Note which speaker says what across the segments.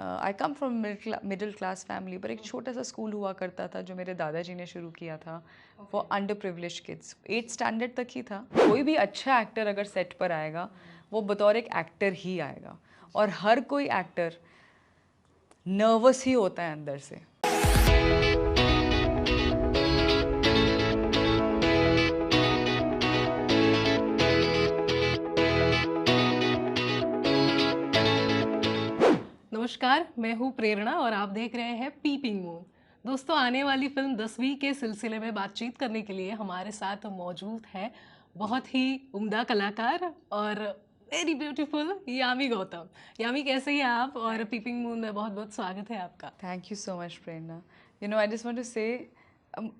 Speaker 1: I come from middle class family, पर एक छोटा सा स्कूल हुआ करता था जो मेरे दादाजी ने शुरू किया था for under privilege kids. 8th standard तक ही था। कोई भी अच्छा एक्टर अगर सेट पर आएगा वो बतौर एक एक्टर ही आएगा, और हर कोई एक्टर नर्वस ही होता है अंदर से।
Speaker 2: नमस्कार, मैं हूँ प्रेरणा और आप देख रहे हैं पीपिंग मून। दोस्तों, आने वाली फिल्म 10वीं के सिलसिले में बातचीत करने के लिए हमारे साथ मौजूद है बहुत ही उम्दा कलाकार और वेरी ब्यूटीफुल यामी गौतम। यामी, कैसे हैं आप? और पीपिंग मून में बहुत बहुत स्वागत है आपका।
Speaker 1: Thank you so much Prerna. You know, I just want to say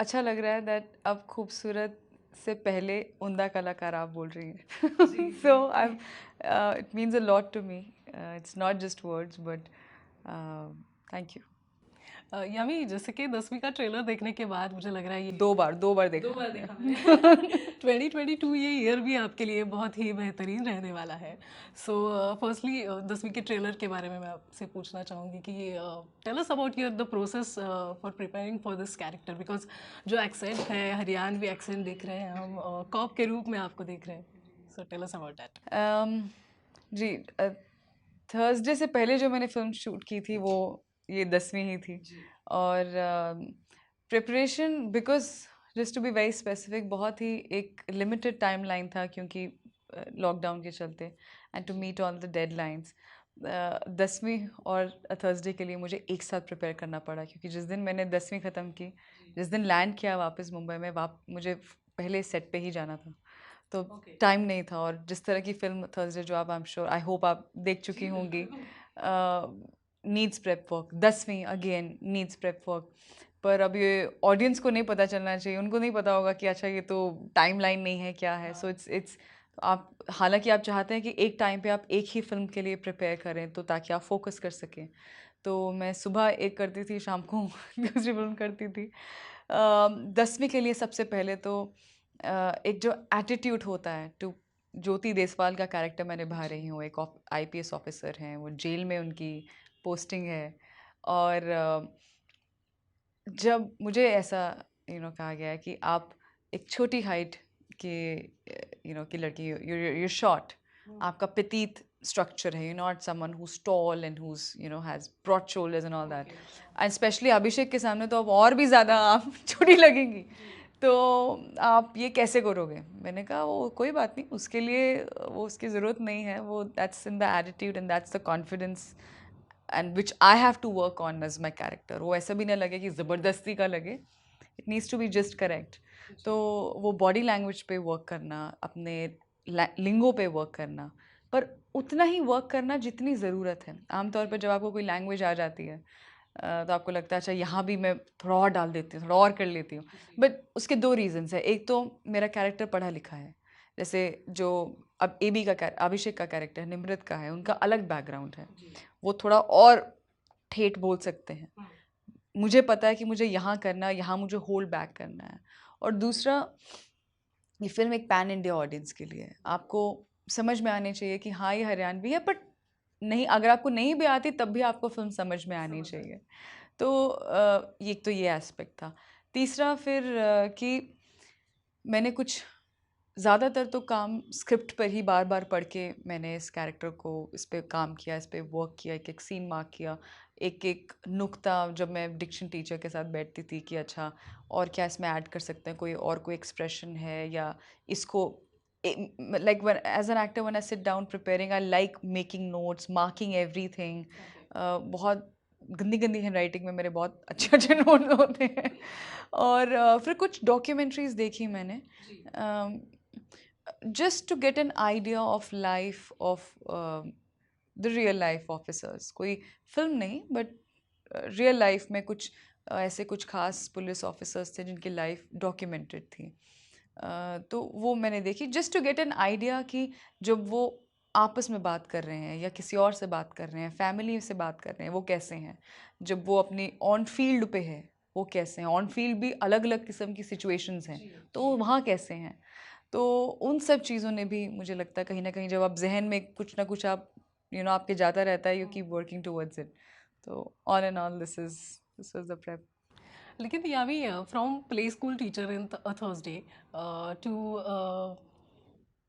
Speaker 1: अच्छा लग रहा है दैट अब खूबसूरत से पहले उम्दा कलाकार आप बोल रही हैं। So I it means a lot to me. It's not just words but thank you.
Speaker 2: Yami, जैसे कि 10वीं का ट्रेलर देखने के बाद मुझे लग रहा है ये
Speaker 1: दो बार देखा।
Speaker 2: 2 बार देखा मैंने। 2022 ये ईयर भी आपके लिए बहुत ही बेहतरीन रहने वाला है। सो फर्स्टली 10वीं के ट्रेलर के बारे में मैं आपसे पूछना चाहूँगी कि tell us about your the process for preparing for this character, because जो एक्सेंट है, हरियाणवी एक्सेंट देख रहे हैं हम, कॉप के रूप में आपको देख रहे हैं। So tell us about that.
Speaker 1: जी, थर्सडे से पहले जो मैंने फिल्म शूट की थी वो ये 10वीं ही थी। और preparation, because just to be very specific, बहुत ही एक लिमिटेड टाइम लाइन था क्योंकि लॉकडाउन के चलते, and to meet all the deadlines. 10वीं और थर्सडे के लिए मुझे एक साथ प्रिपेयर करना पड़ा, क्योंकि जिस दिन मैंने 10वीं ख़त्म की, जिस दिन लैंड किया वापस मुंबई में, मुझे पहले सेट पे ही जाना था, तो टाइम नहीं था। और जिस तरह की फिल्म थर्सडे, जो आप, I am sure, I hope आप देख चुकी होंगी, नीड्स प्रेप वर्क। 10वीं अगेन नीड्स प्रेप वर्क। पर अब ये ऑडियंस को नहीं पता चलना चाहिए, उनको नहीं पता होगा कि अच्छा ये तो टाइम लाइन नहीं है, क्या है। सो इट्स आप, हालांकि आप चाहते हैं कि एक टाइम पे आप एक ही फिल्म के लिए प्रिपेयर करें, तो ताकि आप फोकस कर सकें। तो मैं सुबह एक करती थी, शाम को दूसरी फिल्म करती थी। 10वीं के लिए सबसे पहले तो एक जो एटीट्यूड होता है टू, ज्योति देसवाल का कैरेक्टर मैं निभा रही हूँ। एक आईपीएस ऑफिसर हैं, वो जेल में उनकी पोस्टिंग है। और जब मुझे ऐसा कहा गया है कि आप एक छोटी हाइट के की लड़की, यू शॉर्ट, आपका petite स्ट्रक्चर है, you not someone who's tall and who's has broad shoulders and all that, and especially अभिषेक के सामने तो अब और भी ज़्यादा आप छोटी लगेंगी। तो आप ये कैसे करोगे? मैंने कहा वो कोई बात नहीं, उसके लिए वो उसकी ज़रूरत नहीं है, वो that's in the attitude and that's the confidence and which I have to work on as my character. वो ऐसा भी ना लगे कि ज़बरदस्ती का लगे, it needs to be just correct. तो वो बॉडी लैंग्वेज पे वर्क करना, अपने लिंगो पे वर्क करना, पर उतना ही वर्क करना जितनी ज़रूरत है। आमतौर पर जब आपको कोई लैंग्वेज आ जाती है, तो आपको लगता है अच्छा यहाँ भी मैं थोड़ा और डाल देती हूँ, थोड़ा और कर लेती हूँ। बट उसके दो रीजंस है। एक तो मेरा कैरेक्टर पढ़ा लिखा है, जैसे जो अब एबी का अभिषेक का कैरेक्टर निमृत का है, उनका अलग बैकग्राउंड है, वो थोड़ा और ठेठ बोल सकते हैं। मुझे पता है कि मुझे यहाँ करना है, यहाँ मुझे होल्ड बैक करना है। और दूसरा, ये फिल्म एक पैन इंडिया ऑडियंस के लिए है। आपको समझ में आनी चाहिए कि हाँ ये हरियाणवी है, बट नहीं, अगर आपको नहीं भी आती तब भी आपको फिल्म समझ में आनी चाहिए। तो ये एस्पेक्ट था। तीसरा फिर कि मैंने कुछ ज़्यादातर तो काम स्क्रिप्ट पर ही बार बार पढ़ के मैंने इस कैरेक्टर को, इस पे काम किया, इस पे वर्क किया, एक एक सीन मार्क किया, एक एक नुक्ता जब मैं डिक्शन टीचर के साथ बैठती थी कि अच्छा और क्या इसमें ऐड कर सकते हैं, कोई और कोई एक्सप्रेशन है, या इसको like as an actor when I sit down preparing, I like making notes, marking everything. बहुत गंदी गंदी हैंड राइटिंग में मेरे बहुत अच्छे अच्छे नोट होते हैं। और फिर कुछ डॉक्यूमेंट्रीज देखी मैंने, just to get an idea of life of the real life officers। कोई फिल्म नहीं, बट रियल लाइफ में कुछ ऐसे कुछ खास पुलिस ऑफिसर्स थे जिनकी लाइफ डॉक्यूमेंटेड थी। तो वो मैंने देखी just to get an idea कि जब वो आपस में बात कर रहे हैं या किसी और से बात कर रहे हैं, फैमिली से बात कर रहे हैं, वो कैसे हैं। जब वो अपनी ऑन फील्ड पे है, वो कैसे हैं। ऑन फील्ड भी अलग अलग किस्म की सिचुएशंस हैं, तो वो वहाँ कैसे हैं। तो उन सब चीज़ों ने भी, मुझे लगता है कहीं ना कहीं, जब आप जहन में कुछ ना कुछ आप आपके जाता रहता है, you keep working towards it, So all in all, this was the prep.
Speaker 2: लेकिन यामी, from play school teacher in a Thursday to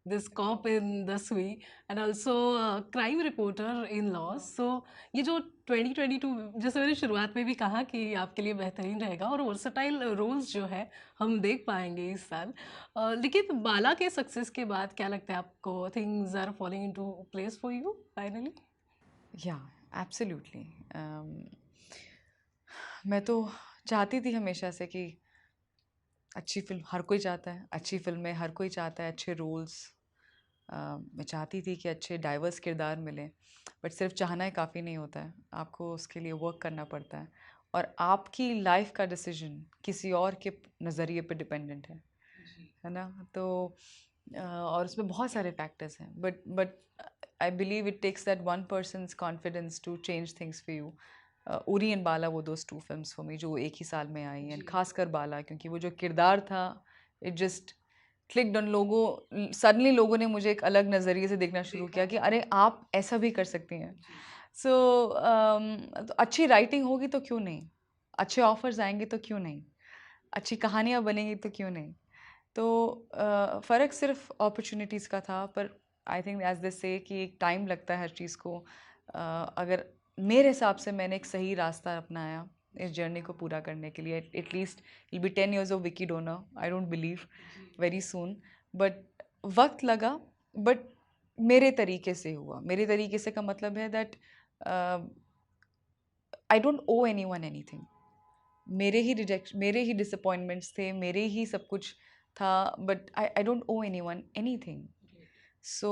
Speaker 2: this cop in Daswi and also crime reporter in Laws. So ये जो 2022, जैसे मैंने शुरुआत में भी कहा कि आपके लिए बेहतरीन रहेगा और वर्सटाइल रोल्स जो है हम देख पाएंगे इस साल. लेकिन बाला के सक्सेस के बाद क्या लगता है आपको, things are falling into place for you finally?
Speaker 1: Yeah, absolutely. मैं तो चाहती थी हमेशा से कि अच्छी फिल्म हर कोई चाहता है, अच्छी फिल्में हर कोई चाहता है, अच्छे रोल्स. मैं चाहती थी कि अच्छे डाइवर्स किरदार मिलें, बट सिर्फ चाहना ही काफ़ी नहीं होता है, आपको उसके लिए वर्क करना पड़ता है. और आपकी लाइफ का डिसीजन किसी और के नज़रिए पे डिपेंडेंट है ना. तो और उसमें बहुत सारे फैक्टर्स हैं, but I believe it takes that one person's confidence to change things for you. Uri and Bala वो दोज 2 फिल्म्स फॉर मी जो एक ही साल में आई, एंड खासकर बाला क्योंकि वो जो किरदार था, it just clicked on. Suddenly लोगों ने मुझे एक अलग नज़रिए से देखना शुरू किया कि अरे आप ऐसा भी कर सकती हैं. सो तो अच्छी राइटिंग होगी तो क्यों नहीं, अच्छे ऑफर्स आएंगे तो क्यों नहीं, अच्छी कहानियाँ बनेंगी तो क्यों नहीं. तो फ़र्क सिर्फ अपॉर्चुनिटीज़ का था. पर आई थिंक एज दे से कि एक टाइम लगता है हर चीज़ को. अगर मेरे हिसाब से मैंने एक सही रास्ता अपनाया इस जर्नी को पूरा करने के लिए. At least will be 10 years of Vicky Donor, I don't believe very soon, but वक्त लगा. बट मेरे तरीके से हुआ. मेरे तरीके से का मतलब है that I don't owe anyone anything. मेरे ही डिसअपॉइंटमेंट्स थे, मेरे ही सब कुछ था, but I don't owe anyone anything. So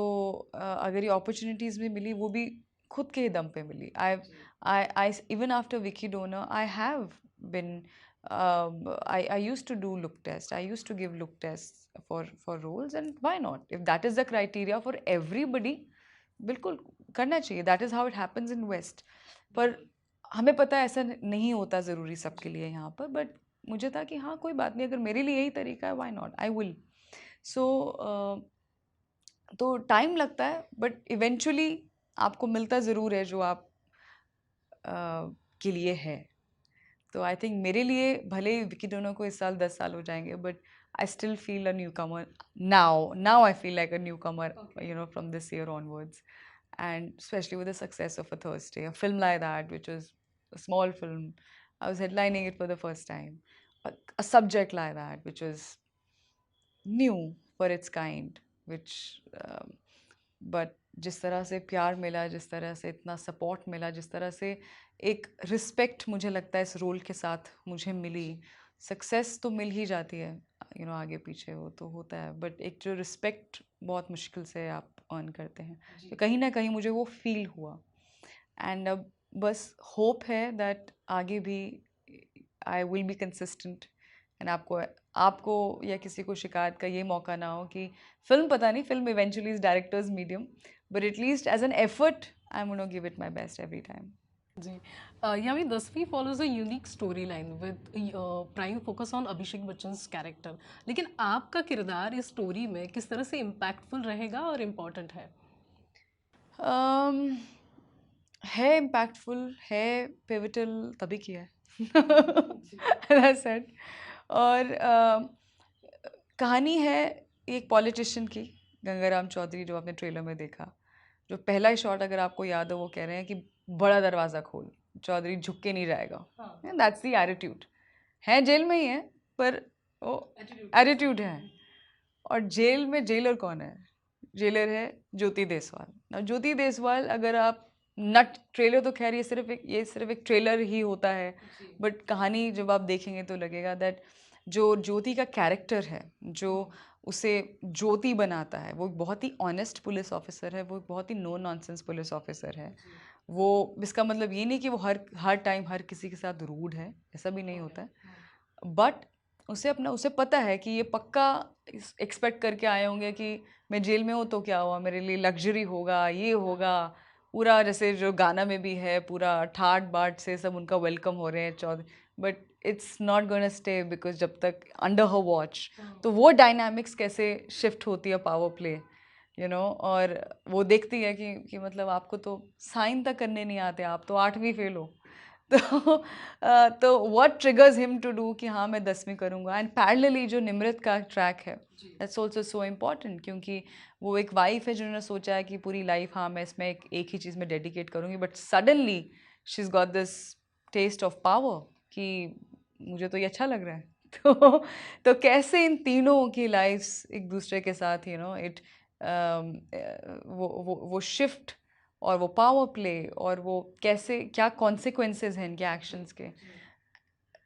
Speaker 1: अगर ये अपॉर्चुनिटीज़ भी मिली वो भी खुद के ही दम पे मिली. I even after Vicky Donor I have been I used to do look test. I used to give look tests for roles, and why not? If that is the criteria for everybody, बिल्कुल करना चाहिए. That is how it happens in West. पर हमें पता है ऐसा नहीं होता ज़रूरी सबके लिए यहाँ पर, बट मुझे था कि हाँ कोई बात नहीं, अगर मेरे लिए यही तरीका है, व्हाई नॉट, आई विल. सो तो टाइम लगता है, बट इवेंचुअली आपको मिलता ज़रूर है जो आप के लिए है. तो आई थिंक मेरे लिए भले ही विकी डोनर को इस साल 10 साल हो जाएंगे, but I still feel a new Qamar now. I feel like a new Qamar, from this year onwards. And especially with the success of A Thursday, a film like that, which was a small film, I was headlining it for the first time. A subject like that, which was new for its kind, which but जिस तरह से प्यार मिला, जिस तरह से इतना support मिला, जिस तरह से एक रिस्पेक्ट मुझे लगता है इस रोल के साथ मुझे मिली. सक्सेस तो मिल ही जाती है, आगे पीछे वो तो होता है, बट एक जो रिस्पेक्ट बहुत मुश्किल से आप अर्न करते हैं, तो कहीं ना कहीं मुझे वो फील हुआ. एंड अब बस होप है दैट आगे भी I will be consistent, and आपको या किसी को शिकायत का ये मौका ना हो कि फिल्म, पता नहीं, film eventually is director's medium, but at least as an effort I am gonna give it my best every time.
Speaker 2: जी, यामी 10वीं follows a unique story line with prime focus on Abhishek Bachchan character. लेकिन आपका किरदार इस स्टोरी में किस तरह से इम्पैक्टफुल रहेगा और इम्पोर्टेंट है?
Speaker 1: है इम्पैक्टफुल, है पिवटल, तभी किया है. सेड. और कहानी है एक पॉलिटिशियन की, गंगाराम चौधरी, जो आपने ट्रेलर में देखा. जो पहला ही शॉट अगर आपको याद हो, वो कह रहे हैं कि बड़ा दरवाज़ा खोल, चौधरी झुक के नहीं जाएगा. That's the attitude. है जेल में ही है, पर वो एटीट्यूड है. और जेल में जेलर कौन है? जेलर है ज्योति देसवाल. ना ज्योति देसवाल, अगर आप नट ट्रेलर, तो खैर ये सिर्फ एक ट्रेलर ही होता है, बट कहानी जब आप देखेंगे तो लगेगा दैट जो ज्योति का कैरेक्टर है, जो उसे ज्योति बनाता है, वो बहुत ही ऑनेस्ट पुलिस ऑफिसर है, वो बहुत ही नो नॉनसेंस पुलिस ऑफिसर है. वो, इसका मतलब ये नहीं कि वो हर टाइम हर किसी के साथ रूड है, ऐसा भी नहीं होता है, बट उसे पता है कि ये पक्का एक्सपेक्ट करके आए होंगे कि मैं जेल में हूँ तो क्या हुआ, मेरे लिए लग्जरी होगा, ये होगा पूरा, जैसे जो गाना में भी है, पूरा ठाट बाट से सब उनका वेलकम हो रहे हैं Chaudhary. But it's not gonna stay, because जब तक अंडर हर वॉच, तो वो डायनामिक्स कैसे शिफ्ट होती है पावर प्ले, और वो देखती है कि मतलब आपको तो साइन तक करने नहीं आते, आप तो 8वीं फेल हो. तो what triggers him to do कि हाँ मैं 10वीं करूँगा। एंड पैरेलली जो निमृत का ट्रैक है, दैट्स ऑल्सो सो इम्पॉर्टेंट, क्योंकि वो एक वाइफ है जिन्होंने सोचा है कि पूरी लाइफ हाँ मैं इसमें एक ही चीज़ में डेडिकेट करूँगी, but suddenly she is got this taste of power कि मुझे तो ये अच्छा लग रहा है। तो कैसे इन तीनों की लाइफ्स एक दूसरे के साथ इट वो शिफ्ट और वो पावर प्ले और वो कैसे क्या कॉन्सिक्वेंसेस हैं इनके एक्शंस के।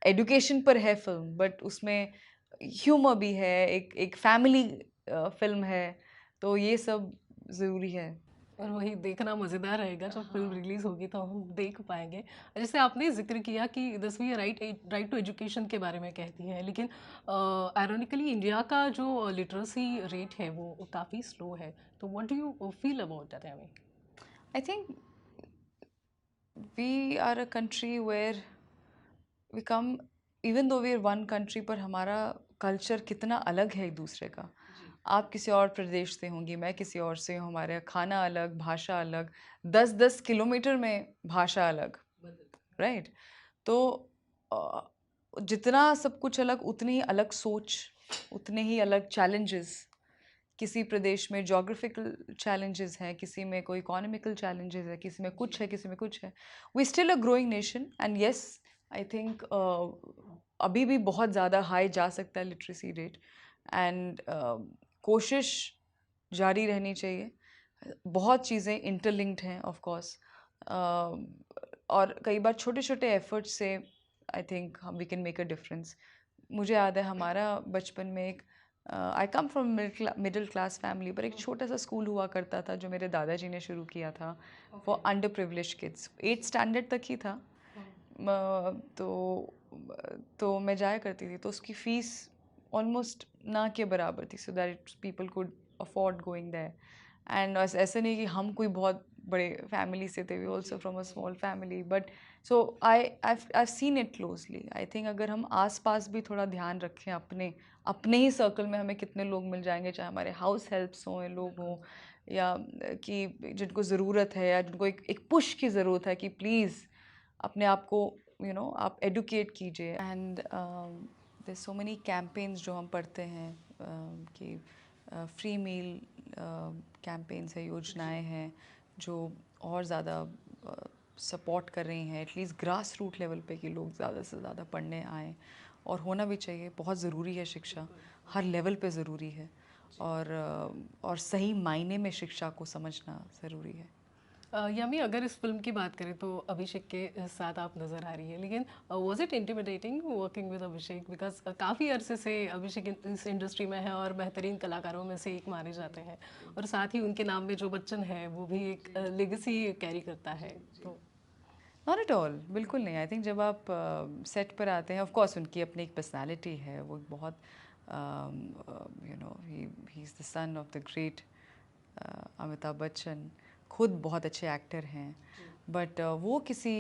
Speaker 1: एजुकेशन पर है फिल्म, बट उसमें ह्यूमर भी है, एक फैमिली फिल्म है, तो ये सब ज़रूरी है।
Speaker 2: और वही देखना मज़ेदार रहेगा, जब फिल्म रिलीज होगी तो हम देख पाएंगे। जैसे आपने जिक्र किया कि 10वीं राइट टू एजुकेशन के बारे में कहती है, लेकिन आयरॉनिकली इंडिया का जो लिटरेसी रेट है वो काफ़ी स्लो है। तो what do you feel about that?
Speaker 1: I think we are a country where we come, even though we are one country, पर हमारा कल्चर कितना अलग है एक दूसरे का। आप किसी और प्रदेश से होंगी, मैं किसी और से हूँ, हमारे खाना अलग, भाषा अलग, 10-10 किलोमीटर में भाषा अलग, राइट? तो अ, जितना सब कुछ अलग, उतनी ही अलग सोच, उतने ही अलग चैलेंजेस। किसी प्रदेश में जोग्राफिकल चैलेंजेस हैं, किसी में कोई इकोनॉमिकल चैलेंजेस है, किसी में कुछ है, किसी में कुछ है। We still a growing nation, and yes I think अभी भी बहुत ज़्यादा हाई जा सकता है लिटरेसी रेट, एंड कोशिश जारी रहनी चाहिए। बहुत चीज़ें इंटरलिंक्ड हैं ऑफ कोर्स, और कई बार छोटे छोटे एफर्ट्स से I think we can make a difference. मुझे याद है हमारा बचपन में एक, I come from middle class family, पर एक छोटा सा स्कूल हुआ करता था जो मेरे दादाजी ने शुरू किया था for under privilege kids. 8th standard तक ही था। तो मैं जाया करती थी, तो उसकी फ़ीस ऑलमोस्ट ना के बराबर थी, so that people could afford going there. And ऐसे नहीं कि हम कोई बहुत बड़े फैमिली से थे, we also from a small family, but so I seen it closely. I think अगर हम आस पास भी थोड़ा ध्यान रखें, अपने अपने ही सर्कल में हमें कितने लोग मिल जाएंगे, चाहे हमारे हाउस हेल्प्स हों, लोग हों, या कि जिनको ज़रूरत है, या जिनको एक पुश की ज़रूरत है कि प्लीज़ अपने आप को आप एडुकेट कीजिए। And there so many campaigns जो हम पढ़ते हैं, कि फ्री मील कैंपेन्स है, योजनाएं हैं जो और ज़्यादा सपोर्ट कर रही हैं एटलीस्ट ग्रास रूट लेवल पे, कि लोग ज़्यादा से ज़्यादा पढ़ने आएँ। और होना भी चाहिए, बहुत ज़रूरी है शिक्षा, हर लेवल पे ज़रूरी है, और सही मायने में शिक्षा को समझना ज़रूरी है।
Speaker 2: यामी, अगर इस फिल्म की बात करें तो अभिषेक के साथ आप नज़र आ रही है, लेकिन was it intimidating working with Abhishek? Because काफ़ी अरसे से अभिषेक इस इंडस्ट्री में है और बेहतरीन कलाकारों में से एक माने जाते हैं, और साथ ही उनके नाम में जो बच्चन है वो भी एक लेगेसी कैरी करता है। तो
Speaker 1: नॉट एट ऑल, बिल्कुल नहीं। आई थिंक जब आप सेट पर आते हैं, ऑफ कोर्स उनकी अपनी एक पर्सनालिटी है, वो बहुत he is the son of the great Amitabh Bachchan, खुद बहुत अच्छे एक्टर हैं, बट वो किसी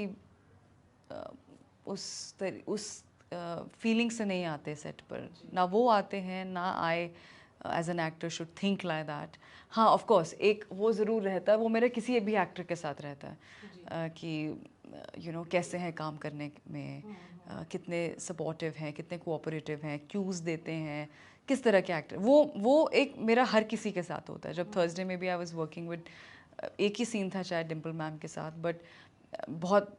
Speaker 1: उस फीलिंग से नहीं आते सेट पर, ना वो आते हैं, ना I as an actor should think like that. हाँ ऑफ कोर्स एक वो ज़रूर रहता है, वो मेरे किसी भी एक्टर के साथ रहता है, कि कैसे हैं काम करने में, कितने सपोर्टिव हैं, कितने कोऑपरेटिव हैं, क्यूज़ देते हैं, किस तरह के एक्टर। वो एक मेरा हर किसी के साथ होता है। जब थर्सडे में भी आई वाज वर्किंग विद, एक ही सीन था शायद डिम्पल मैम के साथ, बट बहुत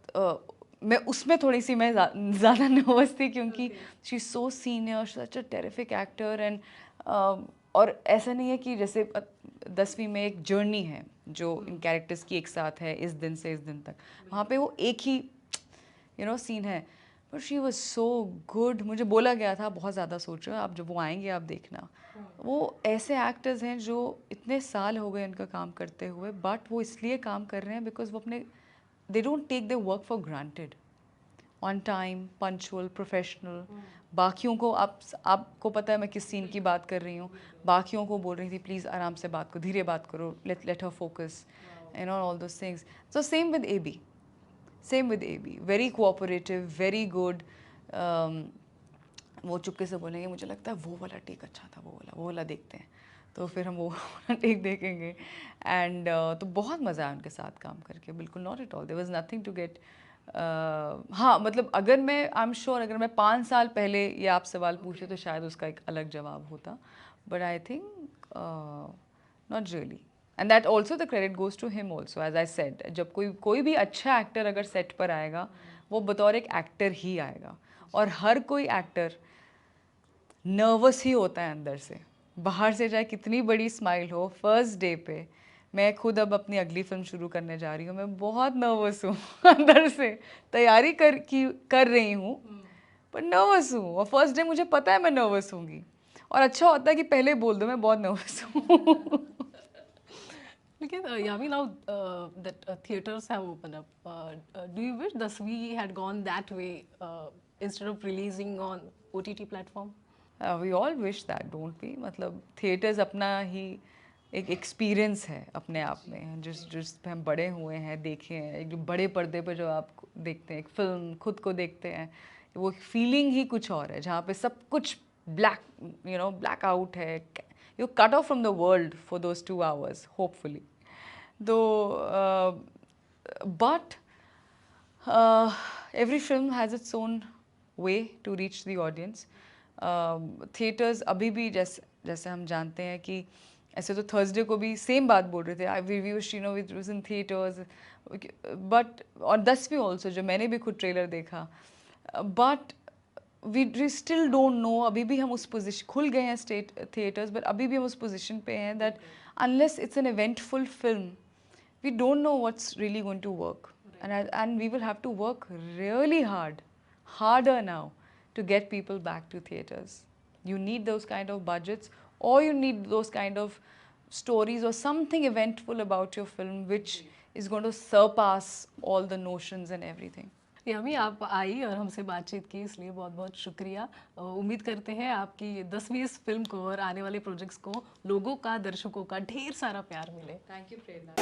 Speaker 1: मैं उसमें थोड़ी सी मैं ज़्यादा नर्वस थी, क्योंकि she is so senior, such a terrific actor, and और ऐसा नहीं है कि जैसे 10वीं में एक जर्नी है जो इन कैरेक्टर्स की एक साथ है इस दिन से इस दिन तक, वहाँ पे वो एक ही सीन है, but she was so good. मुझे बोला गया था बहुत ज़्यादा सोच रहे हो आप, जब वो आएंगे आप देखना। वो ऐसे एक्टर्स हैं जो इतने साल हो गए उनका काम करते हुए, बट वो इसलिए काम कर रहे हैं बिकॉज वो अपने, they don't take the work for granted, on time, punctual, professional. बाकियों को आपको पता है मैं किस सीन की बात कर रही हूँ। बाकियों को बोल रही थी प्लीज़ आराम से बात करो, धीरे बात करो, let her focus, all those things. So same with A B, very cooperative, very good. वो चुपके से बोलेंगे मुझे लगता है वो वाला टेक अच्छा था, वो वाला देखते हैं, तो फिर हम वो वाला टेक देखेंगे। एंड तो बहुत मज़ा आया उनके साथ काम करके, बिल्कुल not at all, there was nothing to get हाँ मतलब अगर मैं आई एम श्योर अगर मैं 5 साल पहले ये आप सवाल पूछे तो शायद उसका एक अलग जवाब होता, but I think not really, and that also the credit goes to him also, as I said जब कोई भी अच्छा एक्टर अगर सेट पर आएगा वो बतौर एक एक्टर ही आएगा, और हर कोई एक्टर नर्वस ही होता है अंदर से, बाहर से चाहे कितनी बड़ी स्माइल हो, फर्स्ट डे पे मैं खुद अब अपनी अगली फिल्म शुरू करने जा रही हूँ, मैं बहुत नर्वस हूँ अंदर से, तैयारी कर रही हूँ पर नर्वस हूँ, और फर्स्ट डे मुझे पता है मैं नर्वस होंगी, और अच्छा होता है कि पहले बोल दो मैं बहुत नर्वस हूँ।
Speaker 2: लेकिन यामी, now that theaters have opened up, do you wish Dasvi had gone that way instead of releasing on OTT platform?
Speaker 1: We all wish that, don't we, मतलब थिएटर्स अपना ही एक एक्सपीरियंस है अपने आप में, जिस पे हम बड़े हुए हैं, देखे हैं, एक जो बड़े पर्दे पर जो आप देखते हैं एक फिल्म, खुद को देखते हैं, वो फीलिंग ही कुछ और है, जहाँ पे सब कुछ ब्लैक आउट है, you cut off from the world for those 2 hours hopefully, तो but every film has its own way to reach the audience. Theatres अभी भी जैसे हम जानते हैं कि ऐसे तो थर्सडे को भी सेम बात बोल रहे थे, I we wish you know it was in theatres, but और 10वीं ऑल्सो जो मैंने भी खुद ट्रेलर देखा, but we still don't know, अभी भी हम उस पोजीशन, खुल गए हैं स्टेट थिएटर्स बट अभी भी हम उस पोजीशन पे हैं that unless it's an eventful film we don't know what's really going to work, and we will have to work really harder now to get people back to theaters. You need those kind of budgets, or you need those kind of stories or something eventful about your film which is going to surpass all the notions and everything.
Speaker 2: यामी, आप आई और हमसे बातचीत की, इसलिए बहुत बहुत शुक्रिया। उम्मीद करते हैं आपकी 10वीं इस फिल्म को और आने वाले प्रोजेक्ट्स को लोगों का, दर्शकों का ढेर सारा प्यार मिले।
Speaker 1: Thank you, Prerna.